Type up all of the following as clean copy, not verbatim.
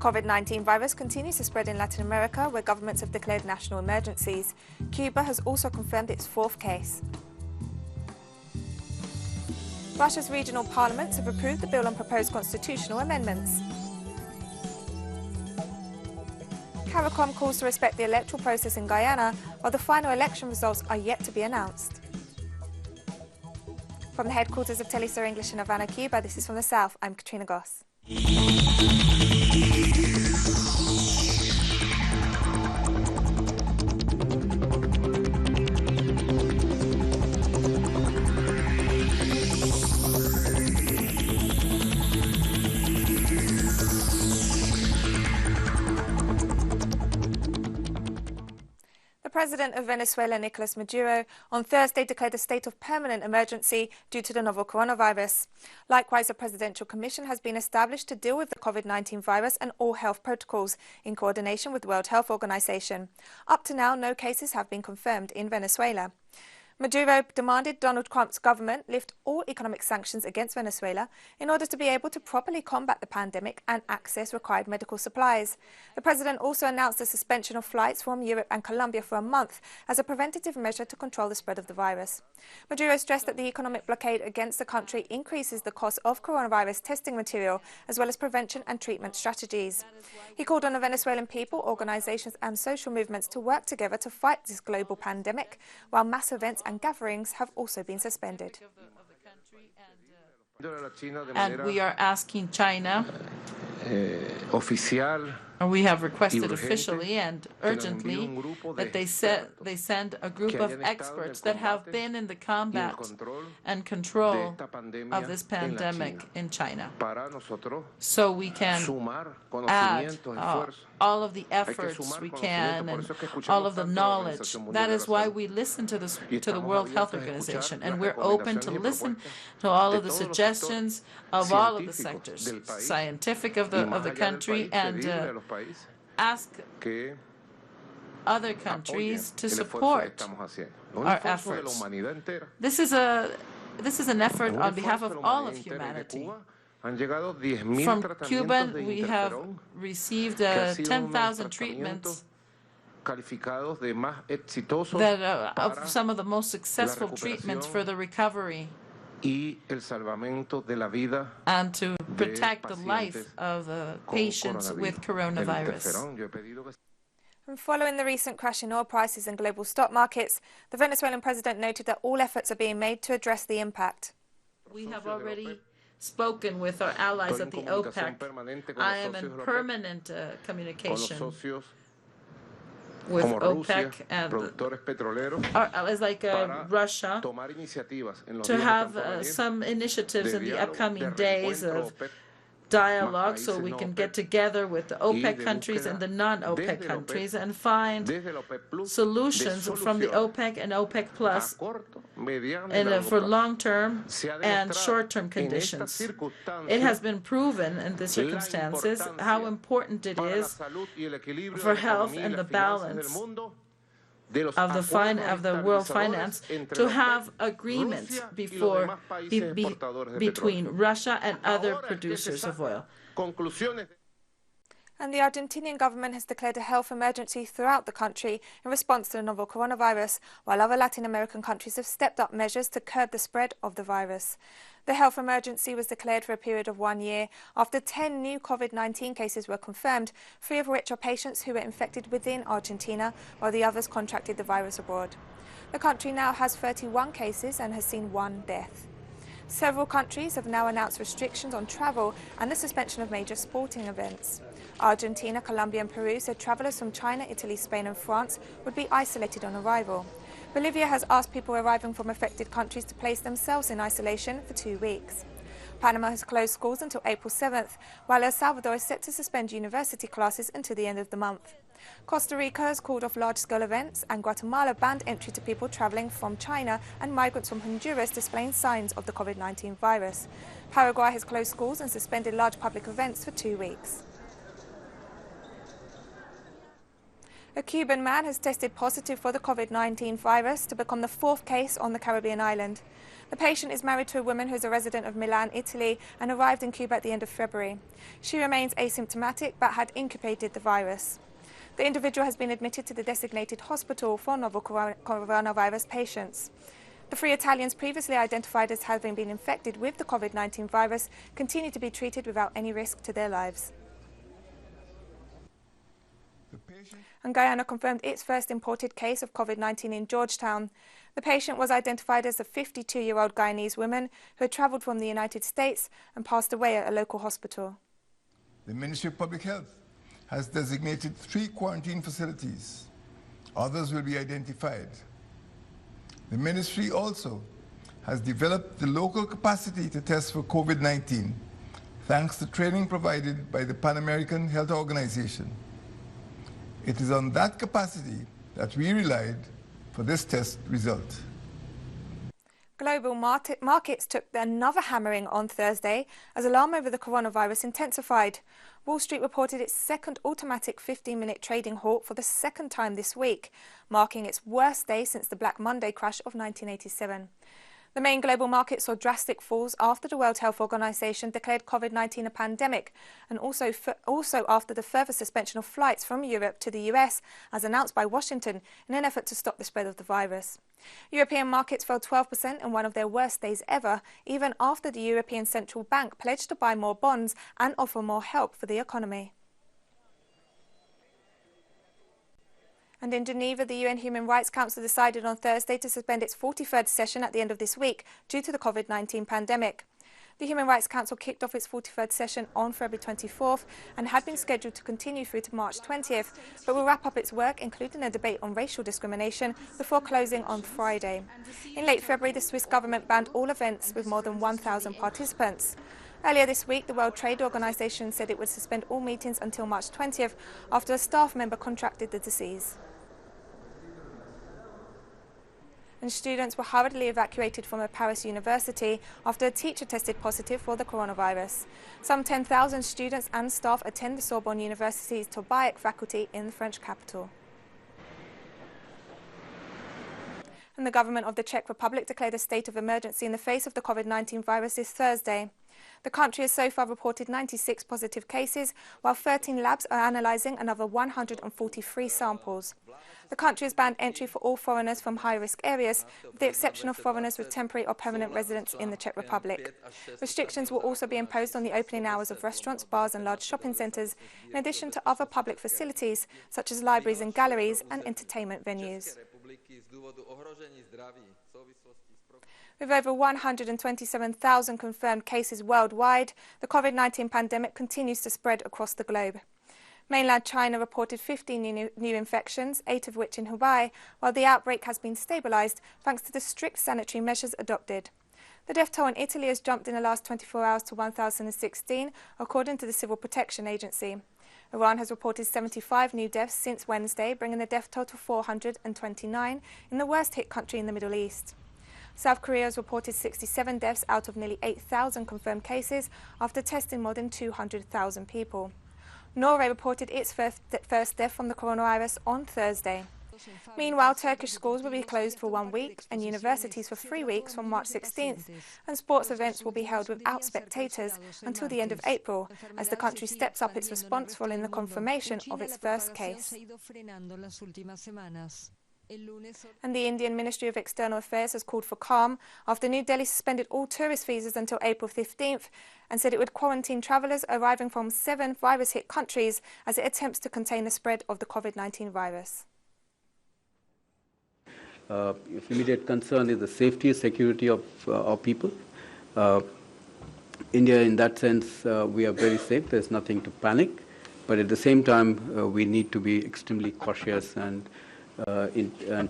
COVID-19 virus continues to spread in Latin America, where governments have declared national emergencies. Cuba has also confirmed its fourth case. Russia's regional parliaments have approved the bill on proposed constitutional amendments. Caricom calls to respect the electoral process in Guyana, while the final election results are yet to be announced. From the headquarters of Telesur English in Havana, Cuba, this is From the South. I'm Katrina Goss. The President of Venezuela, Nicolas Maduro, on Thursday declared a state of permanent emergency due to the novel coronavirus. Likewise, a presidential commission has been established to deal with the COVID-19 virus and all health protocols in coordination with the World Health Organization. Up to now, no cases have been confirmed in Venezuela. Maduro demanded Donald Trump's government lift all economic sanctions against Venezuela in order to be able to properly combat the pandemic and access required medical supplies. The president also announced the suspension of flights from Europe and Colombia for a month as a preventative measure to control the spread of the virus. Maduro stressed that the economic blockade against the country increases the cost of coronavirus testing material as well as prevention and treatment strategies. He called on the Venezuelan people, organizations and social movements to work together to fight this global pandemic, while mass events and gatherings have also been suspended. And we are asking China, and we have requested officially and urgently that they send a group of experts that have been in the combat and control of this pandemic in China, so we can add all of the efforts we can and all of the knowledge. That is why we listen to the World Health Organization, and we're open to listen to all of the suggestions of all of the sectors, scientific of the country, and ask other countries to support our efforts. This is an effort on behalf of all of humanity. From Cuba, we have received 10,000 treatments that are of some of the most successful treatments for the recovery and to protect the life of patients with coronavirus. And following the recent crash in oil prices and global stock markets, the Venezuelan president noted that all efforts are being made to address the impact. We have already spoken with our allies at the OPEC. I am in permanent communication with OPEC and allies like Russia to have some initiatives in the upcoming days of dialogue, so we can get together with the OPEC countries and the non-OPEC countries and find solutions from the OPEC and OPEC Plus and for long-term and short-term conditions. It has been proven in the circumstances how important it is for health and the balance of the world finance to have agreements between Russia and other producers of oil. And the Argentinian government has declared a health emergency throughout the country in response to the novel coronavirus, while other Latin American countries have stepped up measures to curb the spread of the virus. The health emergency was declared for a period of 1 year after 10 new COVID-19 cases were confirmed, 3 of which are patients who were infected within Argentina, while the others contracted the virus abroad. The country now has 31 cases and has seen 1 death. Several countries have now announced restrictions on travel and the suspension of major sporting events. Argentina, Colombia and Peru said travellers from China, Italy, Spain and France would be isolated on arrival. Bolivia has asked people arriving from affected countries to place themselves in isolation for 2 weeks. Panama has closed schools until April 7th, while El Salvador is set to suspend university classes until the end of the month. Costa Rica has called off large-scale events, and Guatemala banned entry to people travelling from China and migrants from Honduras displaying signs of the COVID-19 virus. Paraguay has closed schools and suspended large public events for 2 weeks. A Cuban man has tested positive for the COVID-19 virus to become the 4th case on the Caribbean island. The patient is married to a woman who is a resident of Milan, Italy, and arrived in Cuba at the end of February. She remains asymptomatic but had incubated the virus. The individual has been admitted to the designated hospital for novel coronavirus patients. The 3 Italians previously identified as having been infected with the COVID-19 virus continue to be treated without any risk to their lives. And Guyana confirmed its first imported case of COVID-19 in Georgetown. The patient was identified as a 52-year-old Guyanese woman who had travelled from the United States and passed away at a local hospital. The Ministry of Public Health has designated 3 quarantine facilities. Others will be identified. The ministry also has developed the local capacity to test for COVID-19, thanks to training provided by the Pan American Health Organization. It is on that capacity that we relied for this test result. Global markets took another hammering on Thursday as alarm over the coronavirus intensified. Wall Street reported its second automatic 15-minute trading halt for the second time this week, marking its worst day since the Black Monday crash of 1987. The main global market saw drastic falls after the World Health Organization declared COVID-19 a pandemic, and also after the further suspension of flights from Europe to the US, as announced by Washington, in an effort to stop the spread of the virus. European markets fell 12% in one of their worst days ever, even after the European Central Bank pledged to buy more bonds and offer more help for the economy. And in Geneva, the UN Human Rights Council decided on Thursday to suspend its 43rd session at the end of this week due to the COVID-19 pandemic. The Human Rights Council kicked off its 43rd session on February 24th and had been scheduled to continue through to March 20th, but will wrap up its work, including a debate on racial discrimination, before closing on Friday. In late February, the Swiss government banned all events with more than 1,000 participants. Earlier this week, the World Trade Organization said it would suspend all meetings until March 20th after a staff member contracted the disease. And students were hurriedly evacuated from a Paris university after a teacher tested positive for the coronavirus. Some 10,000 students and staff attend the Sorbonne University's Torbaic faculty in the French capital. And the government of the Czech Republic declared a state of emergency in the face of the COVID-19 virus this Thursday. The country has so far reported 96 positive cases, while 13 labs are analysing another 143 samples. The country has banned entry for all foreigners from high-risk areas, with the exception of foreigners with temporary or permanent residence in the Czech Republic. Restrictions will also be imposed on the opening hours of restaurants, bars and large shopping centres, in addition to other public facilities, such as libraries and galleries and entertainment venues. With over 127,000 confirmed cases worldwide, the COVID-19 pandemic continues to spread across the globe. Mainland China reported 15 new infections, 8 of which in Hubei, while the outbreak has been stabilised thanks to the strict sanitary measures adopted. The death toll in Italy has jumped in the last 24 hours to 1,016, according to the Civil Protection Agency. Iran has reported 75 new deaths since Wednesday, bringing the death toll to 429 in the worst-hit country in the Middle East. South Korea has reported 67 deaths out of nearly 8,000 confirmed cases after testing more than 200,000 people. Norway reported its first death from the coronavirus on Thursday. Meanwhile, Turkish schools will be closed for 1 week and universities for 3 weeks from March 16th, and sports events will be held without spectators until the end of April, as the country steps up its response following the confirmation of its first case. And the Indian Ministry of External Affairs has called for calm after New Delhi suspended all tourist visas until April 15th and said it would quarantine travellers arriving from 7 virus-hit countries as it attempts to contain the spread of the COVID-19 virus. Immediate concern is the safety and security of our people. India, in that sense, we are very safe. There's nothing to panic. But at the same time, we need to be extremely cautious and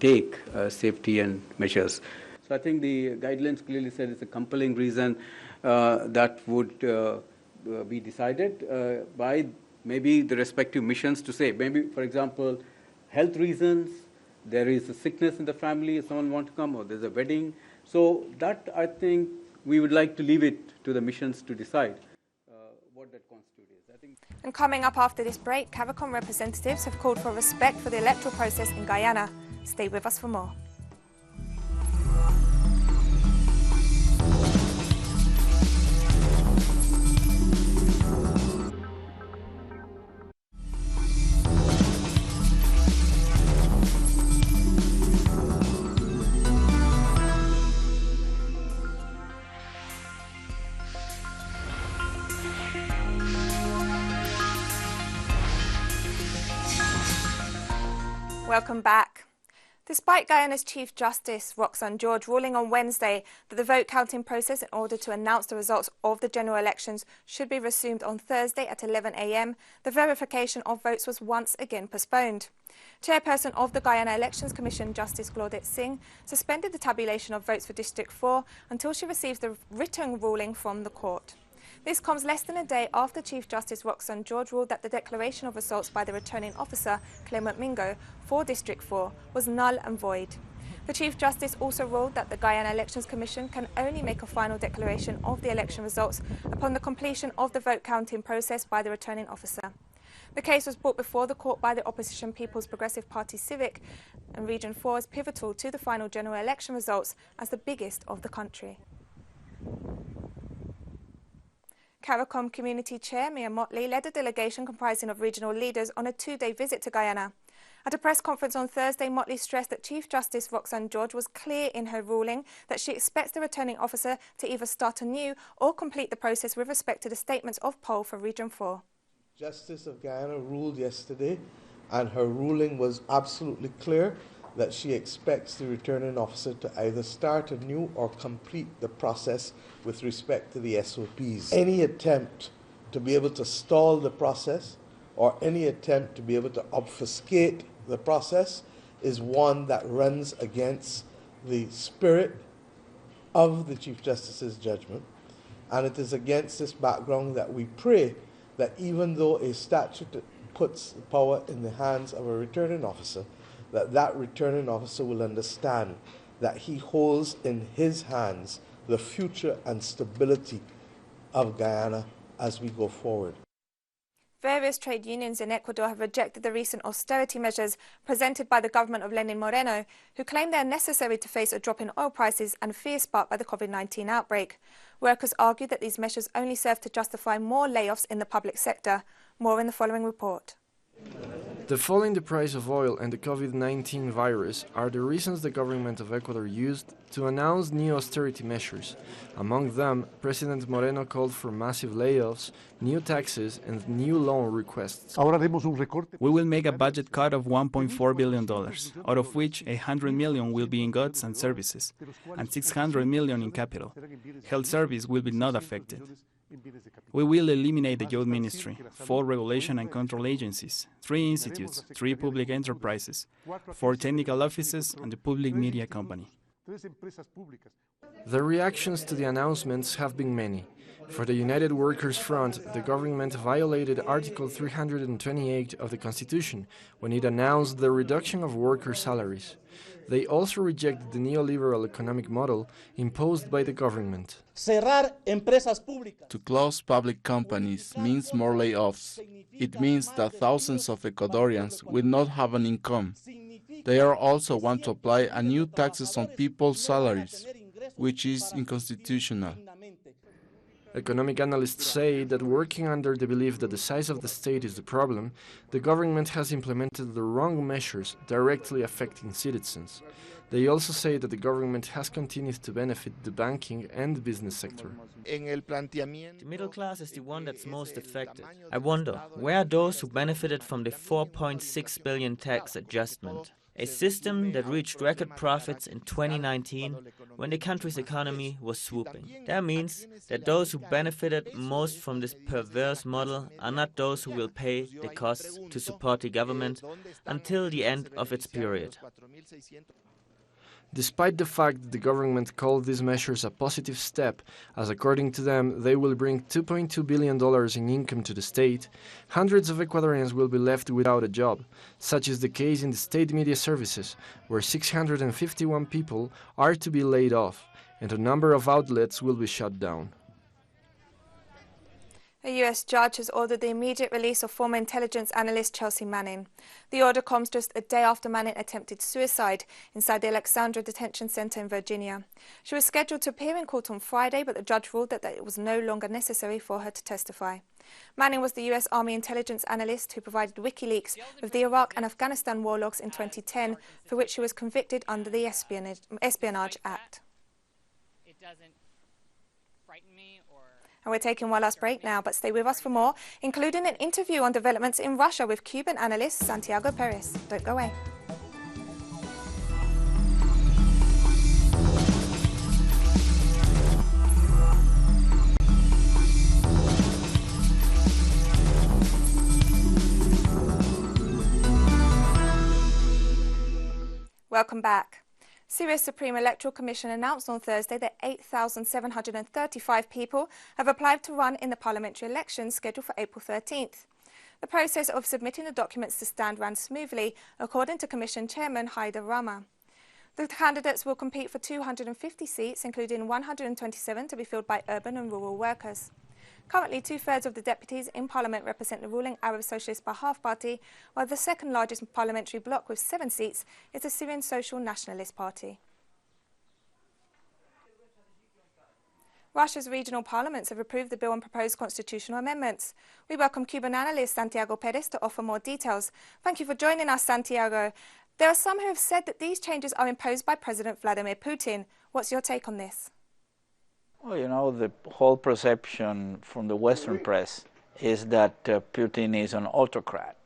take safety and measures. So I think the guidelines clearly said it's a compelling reason that would be decided by maybe the respective missions to say, maybe, for example, health reasons, there is a sickness in the family, someone wants to come, or there's a wedding. So that, I think, we would like to leave it to the missions to decide what that constitutes. And coming up after this break, Caricom representatives have called for respect for the electoral process in Guyana. Stay with us for more. Welcome back. Despite Guyana's Chief Justice, Roxanne George, ruling on Wednesday that the vote counting process in order to announce the results of the general elections should be resumed on Thursday at 11 a.m., the verification of votes was once again postponed. Chairperson of the Guyana Elections Commission, Justice Claudette Singh, suspended the tabulation of votes for District 4 until she receives the written ruling from the court. This comes less than a day after Chief Justice Roxanne George ruled that the declaration of results by the returning officer, Clement Mingo, for District 4 was null and void. The Chief Justice also ruled that the Guyana Elections Commission can only make a final declaration of the election results upon the completion of the vote counting process by the returning officer. The case was brought before the court by the opposition People's Progressive Party Civic, and Region 4 is pivotal to the final general election results as the biggest of the country. Caricom Community Chair Mia Motley led a delegation comprising of regional leaders on a two-day visit to Guyana. At a press conference on Thursday, Motley stressed that Chief Justice Roxanne George was clear in her ruling that she expects the returning officer to either start anew or complete the process with respect to the statements of poll for Region 4. Justice of Guyana ruled yesterday, and her ruling was absolutely clear that she expects the returning officer to either start anew or complete the process with respect to the SOPs. Any attempt to be able to stall the process or any attempt to be able to obfuscate the process is one that runs against the spirit of the Chief Justice's judgment. And it is against this background that we pray that even though a statute puts the power in the hands of a returning officer, that returning officer will understand that he holds in his hands the future and stability of Guyana as we go forward. Various trade unions in Ecuador have rejected the recent austerity measures presented by the government of Lenin Moreno, who claim they are necessary to face a drop in oil prices and fear sparked by the COVID-19 outbreak. Workers argue that these measures only serve to justify more layoffs in the public sector. More in the following report. The fall in the price of oil and the COVID-19 virus are the reasons the government of Ecuador used to announce new austerity measures. Among them, President Moreno called for massive layoffs, new taxes and new loan requests. We will make a budget cut of $1.4 billion, out of which $100 million will be in goods and services, and $600 million in capital. Health service will be not affected. We will eliminate the Youth Ministry, 4 regulation and control agencies, 3 institutes, 3 public enterprises, 4 technical offices, and the public media company. The reactions to the announcements have been many. For the United Workers' Front, the government violated Article 328 of the Constitution when it announced the reduction of worker salaries. They also rejected the neoliberal economic model imposed by the government. To close public companies means more layoffs. It means that thousands of Ecuadorians will not have an income. They also want to apply a new taxes on people's salaries, which is unconstitutional. Economic analysts say that working under the belief that the size of the state is the problem, the government has implemented the wrong measures directly affecting citizens. They also say that the government has continued to benefit the banking and business sector. The middle class is the one that's most affected. I wonder, where are those who benefited from the 4.6 billion tax adjustment? A system that reached record profits in 2019 when the country's economy was swooping. That means that those who benefited most from this perverse model are not those who will pay the costs to support the government until the end of its period. Despite the fact that the government called these measures a positive step, as according to them they will bring $2.2 billion in income to the state, hundreds of Ecuadorians will be left without a job. Such is the case in the state media services, where 651 people are to be laid off, and a number of outlets will be shut down. A US judge has ordered the immediate release of former intelligence analyst Chelsea Manning. The order comes just a day after Manning attempted suicide inside the Alexandria Detention Center in Virginia. She was scheduled to appear in court on Friday, but the judge ruled that it was no longer necessary for her to testify. Manning was the US Army intelligence analyst who provided WikiLeaks with the Iraq and Afghanistan war logs in 2010, for which she was convicted under the Espionage Act. It doesn't frighten me or... And we're taking one last break now, but stay with us for more, including an interview on developments in Russia with Cuban analyst Santiago Perez. Don't go away. Welcome back. Syria's Supreme Electoral Commission announced on Thursday that 8,735 people have applied to run in the parliamentary elections scheduled for April 13th. The process of submitting the documents to stand ran smoothly, according to Commission Chairman Haider Rama. The candidates will compete for 250 seats, including 127 to be filled by urban and rural workers. Currently, 2/3 of the deputies in Parliament represent the ruling Arab Socialist Bahaf Party, while the second largest parliamentary bloc with 7 seats is the Syrian Social Nationalist Party. Russia's regional parliaments have approved the bill and proposed constitutional amendments. We welcome Cuban analyst Santiago Perez to offer more details. Thank you for joining us, Santiago. There are some who have said that these changes are imposed by President Vladimir Putin. What's your take on this? Well, you know, the whole perception from the Western press is that Putin is an autocrat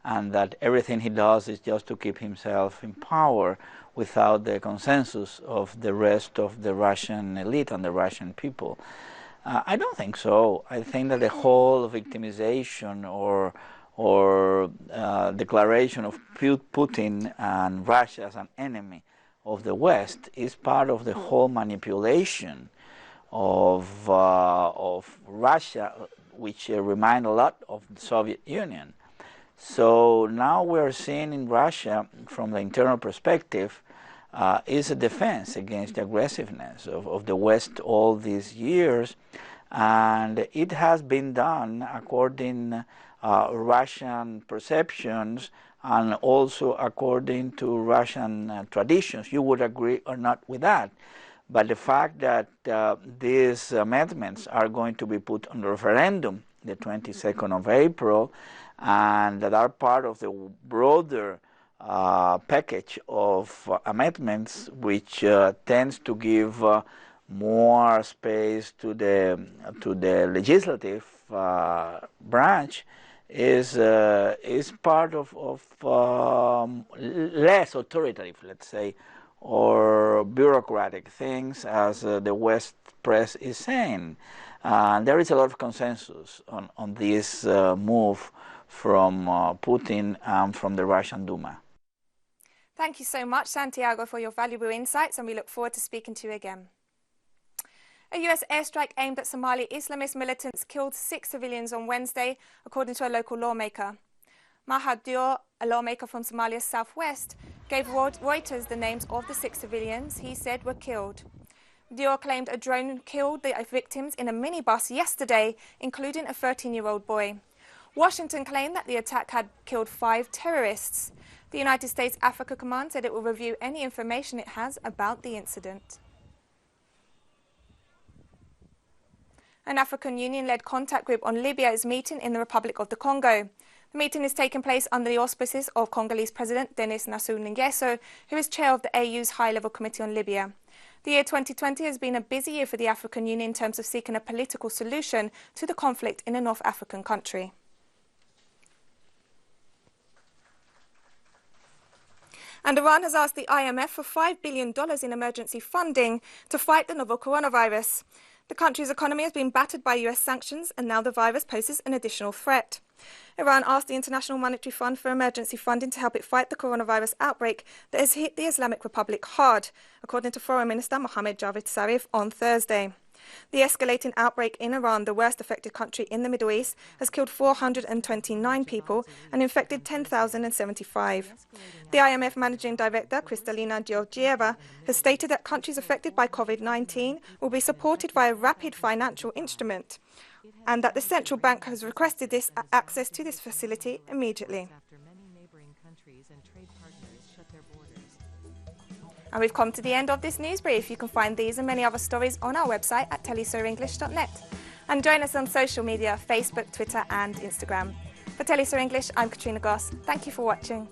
and that everything he does is just to keep himself in power without the consensus of the rest of the Russian elite and the Russian people. I don't think so. I think that the whole victimization or declaration of Putin and Russia as an enemy of the West is part of the whole manipulation of Russia, which remind a lot of the Soviet Union. So now we're seeing in Russia, from the internal perspective, is a defense against the aggressiveness of the West all these years, and it has been done according Russian perceptions and also according to Russian traditions. You would agree or not with that. But the fact that these amendments are going to be put on the referendum the 22nd of April and that are part of the broader package of amendments which tends to give more space to the legislative branch is part of less authoritative, let's say, or bureaucratic things, as the West press is saying. There is a lot of consensus on this move from Putin and from the Russian Duma. Thank you so much, Santiago, for your valuable insights, and we look forward to speaking to you again. A US airstrike aimed at Somali Islamist militants killed 6 civilians on Wednesday, according to a local lawmaker. Mahad Dior, a lawmaker from Somalia's southwest, gave Reuters the names of the 6 civilians he said were killed. Dior claimed a drone killed the victims in a minibus yesterday, including a 13-year-old boy. Washington claimed that the attack had killed 5 terrorists. The United States Africa Command said it will review any information it has about the incident. An African Union-led contact group on Libya is meeting in the Republic of the Congo. The meeting is taking place under the auspices of Congolese President Denis Sassou Nguesso, who is chair of the AU's High-Level Committee on Libya. The year 2020 has been a busy year for the African Union in terms of seeking a political solution to the conflict in a North African country. And Iran has asked the IMF for $5 billion in emergency funding to fight the novel coronavirus. The country's economy has been battered by US sanctions, and now the virus poses an additional threat. Iran asked the International Monetary Fund for emergency funding to help it fight the coronavirus outbreak that has hit the Islamic Republic hard, according to Foreign Minister Mohammad Javad Zarif on Thursday. The escalating outbreak in Iran, the worst affected country in the Middle East, has killed 429 people and infected 10,075. The IMF Managing Director, Kristalina Georgieva, has stated that countries affected by COVID-19 will be supported by a rapid financial instrument. and that the central bank has requested this access to this facility immediately. And we've come to the end of this news brief. You can find these and many other stories on our website at telesurenglish.net. And join us on social media, Facebook, Twitter and Instagram. For Telesur English, I'm Katrina Goss. Thank you for watching.